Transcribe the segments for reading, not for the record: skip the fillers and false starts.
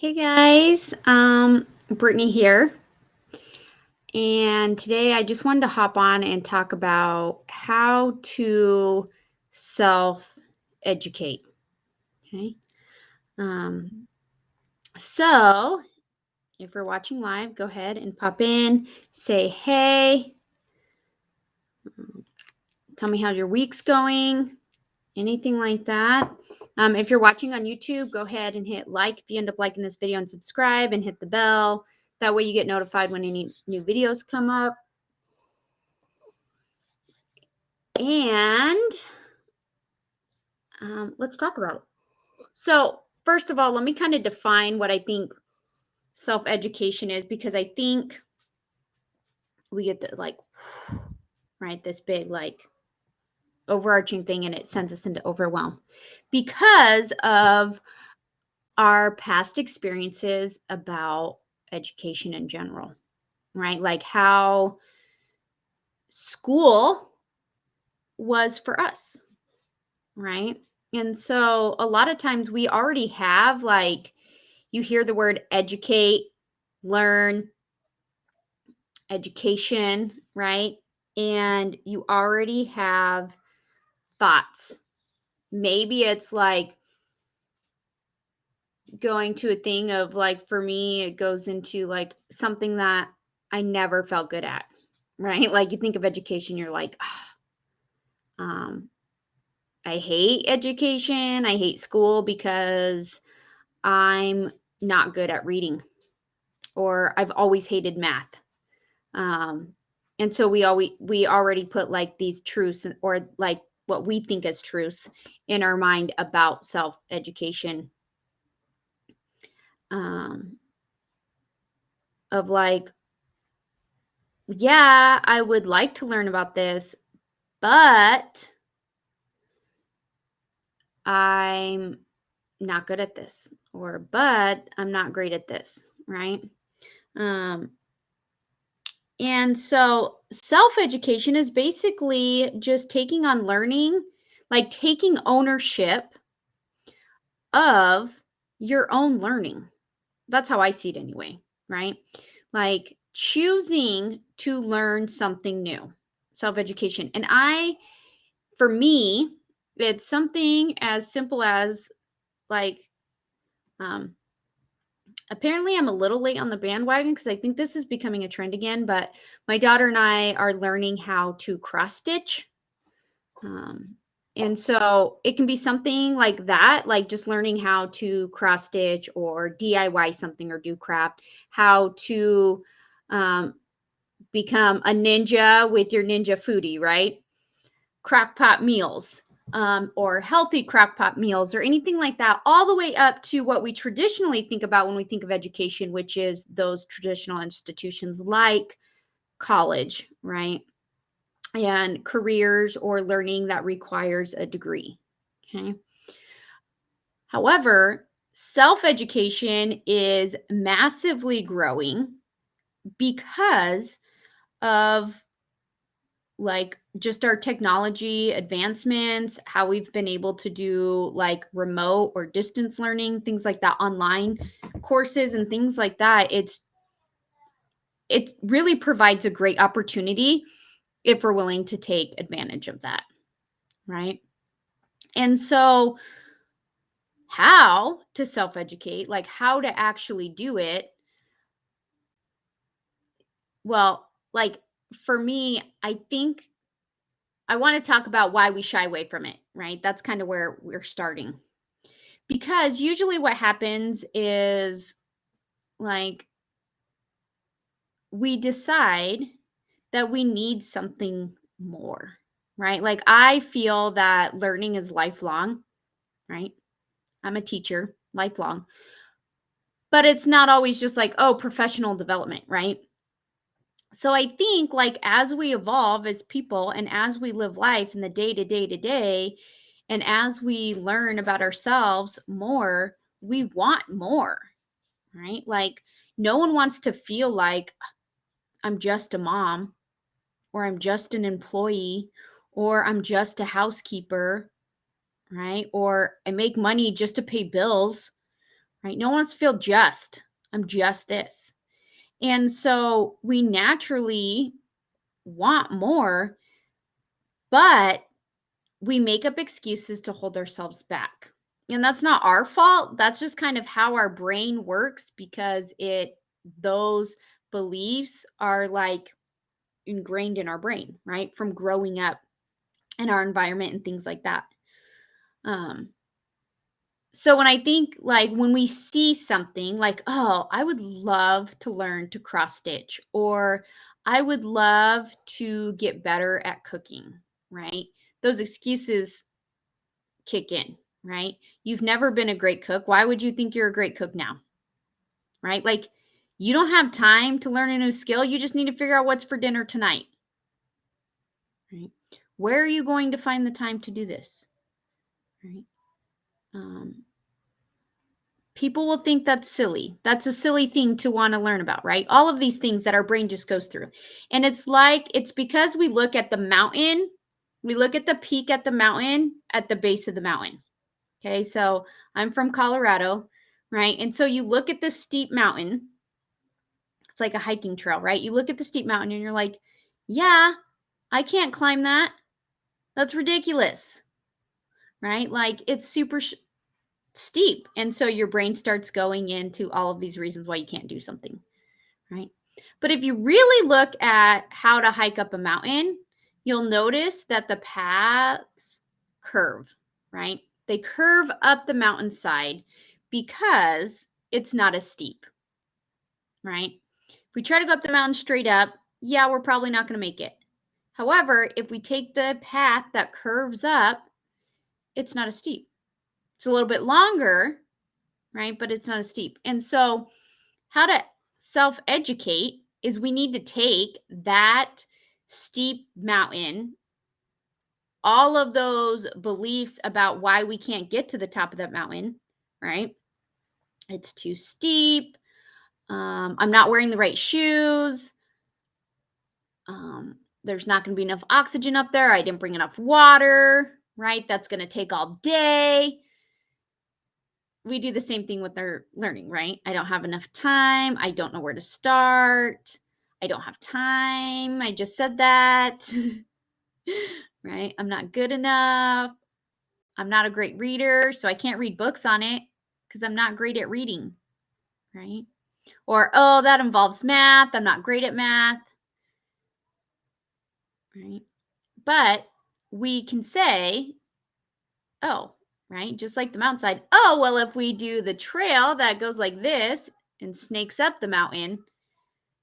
Hey guys, Brittany here, and today I just wanted to hop on and talk about how to self educate. Okay. Um, so if you're watching live, go ahead and pop in, say hey, tell me how your week's going, anything like that. If you're watching on YouTube, go ahead and hit like if you end up liking this video and subscribe and hit the bell. That way you get notified when any new videos come up. And let's talk about it. So, first of all, let me kind of define what I think self education is because I think we get the right, this big, overarching thing and it sends us into overwhelm because of our past experiences about education in general, right? Like how school was for us, right? And so a lot of times we already have you hear the word educate, learn, education, right? And you already have thoughts. Maybe it's like going to a thing of for me, it goes into something that I never felt good at, right? Like you think of education, you're like, um, I hate education. I hate school because I'm not good at reading, or I've always hated math. Um, and so we already put these truths or what we think as truths in our mind about self education. Um, of yeah, I would like to learn about this, but I'm not good at this, or but I'm not great at this, right? Um, And so self education is basically just taking on learning, like taking ownership of your own learning. That's how I see it anyway, right? Like choosing to learn something new, self education. For me, it's something as simple as like, um, apparently I'm a little late on the bandwagon because I think this is becoming a trend again, but my daughter and I are learning how to cross stitch. Um, and so it can be something like that, like just learning how to cross stitch or DIY something or do craft, how to um, become a ninja with your ninja foodie, right? Crockpot meals, or healthy crockpot meals or anything like that, all the way up to what we traditionally think about when we think of education, which is those traditional institutions like college, right? And careers or learning that requires a degree. Okay. However, self education is massively growing because of just our technology advancements, how we've been able to do remote or distance learning, things like that, online courses and things like that. It really provides a great opportunity if we're willing to take advantage of that, right? And so how to self educate, like how to actually do it. Well, for me, I think I want to talk about why we shy away from it, right? That's kind of where we're starting. Because usually what happens is like we decide that we need something more, right? Like I feel that learning is lifelong, right? I'm a teacher, lifelong. But it's not always just oh, professional development, right? So I think as we evolve as people and as we live life in the day to day to day, and as we learn about ourselves more, we want more, right? Like no one wants to feel like I'm just a mom, or I'm just an employee, or I'm just a housekeeper, right? Or I make money just to pay bills, right? No one wants to feel just. I'm just this. And so we naturally want more, but we make up excuses to hold ourselves back. And that's not our fault. That's just kind of how our brain works because those beliefs are like ingrained in our brain, right? From growing up in our environment and things like that. Um, so when I think like when we see something like, oh, I would love to learn to cross stitch, or I would love to get better at cooking, right? Those excuses kick in, right? You've never been a great cook. Why would you think you're a great cook now? Right? Like you don't have time to learn a new skill. You just need to figure out what's for dinner tonight. Right? Where are you going to find the time to do this? Right? Um, People will think that's silly. That's a silly thing to want to learn about, right? All of these things that our brain just goes through. And it's because we look at the mountain, we look at the peak at the mountain at the base of the mountain. Okay, so I'm from Colorado, right? And so you look at this steep mountain, it's like a hiking trail, right? You look at the steep mountain and you're like, yeah, I can't climb that. That's ridiculous, right? Like it's super steep. And so your brain starts going into all of these reasons why you can't do something, right? But if you really look at how to hike up a mountain, you'll notice that the paths curve, right? They curve up the mountainside because it's not as steep, right? If we try to go up the mountain straight up, yeah, we're probably not going to make it. However, if we take the path that curves up, it's not as steep. It's a little bit longer, right? But it's not as steep. And so, how to self educate is we need to take that steep mountain, all of those beliefs about why we can't get to the top of that mountain, right? It's too steep. I'm not wearing the right shoes. There's not going to be enough oxygen up there. I didn't bring enough water, right? That's going to take all day. We do the same thing with our learning, right? I don't have enough time. I don't know where to start. I don't have time. I just said that, right? I'm not good enough. I'm not a great reader, so I can't read books on it because I'm not great at reading, right? Or, oh, that involves math. I'm not great at math, right? But we can say, oh, right, just like the mountainside. Oh, well, if we do the trail that goes like this and snakes up the mountain,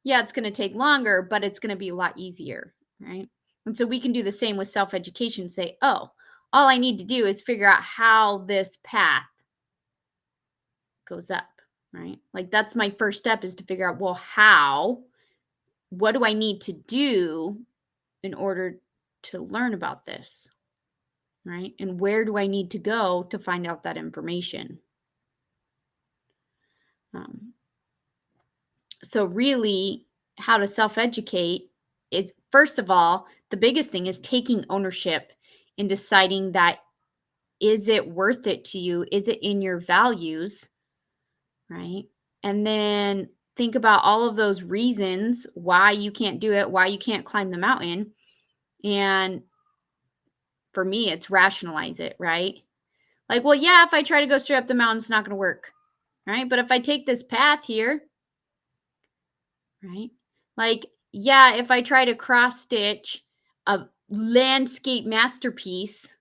yeah, it's going to take longer, but it's going to be a lot easier, right? And so we can do the same with self education. Say, oh, all I need to do is figure out how this path goes up, right? Like that's my first step is to figure out, well, what do I need to do in order to learn about this, right? And where do I need to go to find out that information? Um, so really how to self-educate is first of all, the biggest thing is taking ownership and deciding that is it worth it to you? Is it in your values? Right? And then think about all of those reasons why you can't do it, why you can't climb the mountain. And for me, it's rationalize it, right? Like, well, yeah, if I try to go straight up the mountain, it's not going to work. Right? But if I take this path here, right? Like, yeah, if I try to cross stitch a landscape masterpiece,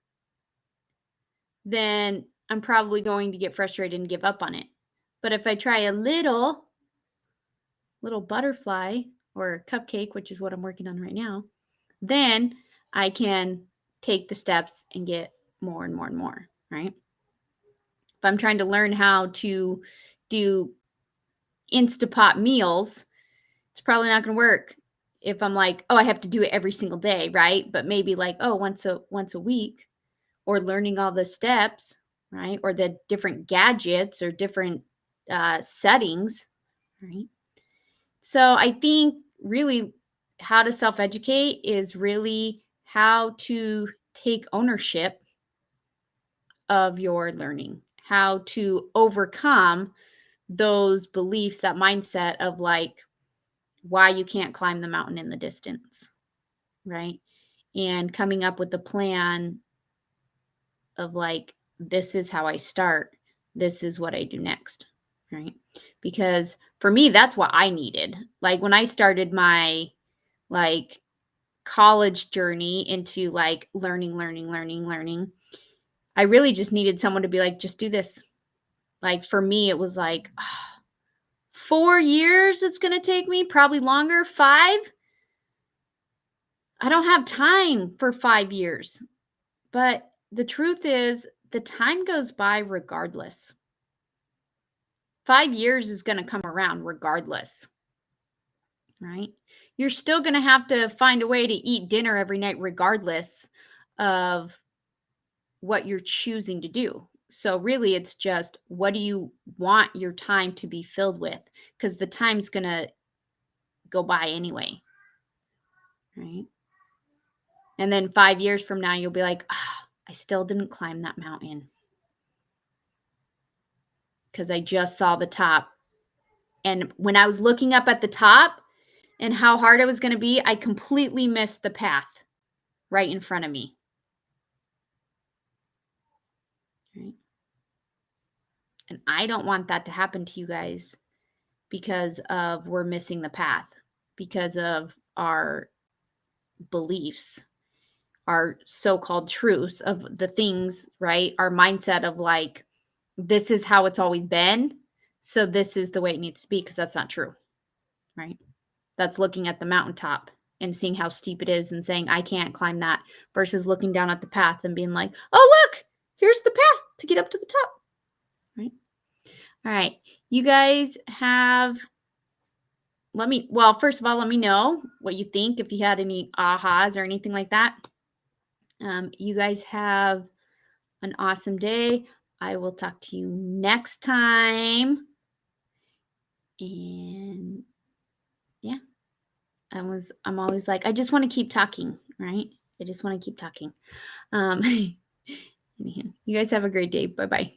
then I'm probably going to get frustrated and give up on it. But if I try a little butterfly or cupcake, which is what I'm working on right now, then I can take the steps and get more and more and more, right? If I'm trying to learn how to do Instapot meals, it's probably not going to work if I'm like, oh, I have to do it every single day, right? But maybe like, oh, once a week, or learning all the steps, right? Or the different gadgets or different settings, right? So I think really how to self educate is really how to take ownership of your learning, how to overcome those beliefs, that mindset of like why you can't climb the mountain in the distance, right? And coming up with a plan of like, this is how I start, this is what I do next, right? Because for me, that's what I needed. Like when I started my like college journey into like learning, I really just needed someone to be like, just do this. Like for me, it was like 4 years it's going to take me, probably longer, 5. I don't have time for 5 years. But the truth is, the time goes by regardless. 5 years is going to come around regardless, right? You're still going to have to find a way to eat dinner every night, regardless of what you're choosing to do. So, really, it's just what do you want your time to be filled with? Because the time's going to go by anyway, right? And then 5 years from now, you'll be like, I still didn't climb that mountain because I just saw the top. And when I was looking up at the top and how hard it was going to be, I completely missed the path right in front of me. Right? And I don't want that to happen to you guys because of we're missing the path, because of our beliefs, our so-called truths of the things, right? Our mindset of like, this is how it's always been. So this is the way it needs to be, because that's not true, right? That's looking at the mountaintop and seeing how steep it is and saying, I can't climb that, versus looking down at the path and being like, oh, look, here's the path to get up to the top, right? All right. You guys have, first of all, let me know what you think, if you had any ahas or anything like that. You guys have an awesome day. I will talk to you next time. And yeah, I'm always like, I just want to keep talking, right? I just want to keep talking. You guys have a great day. Bye-bye.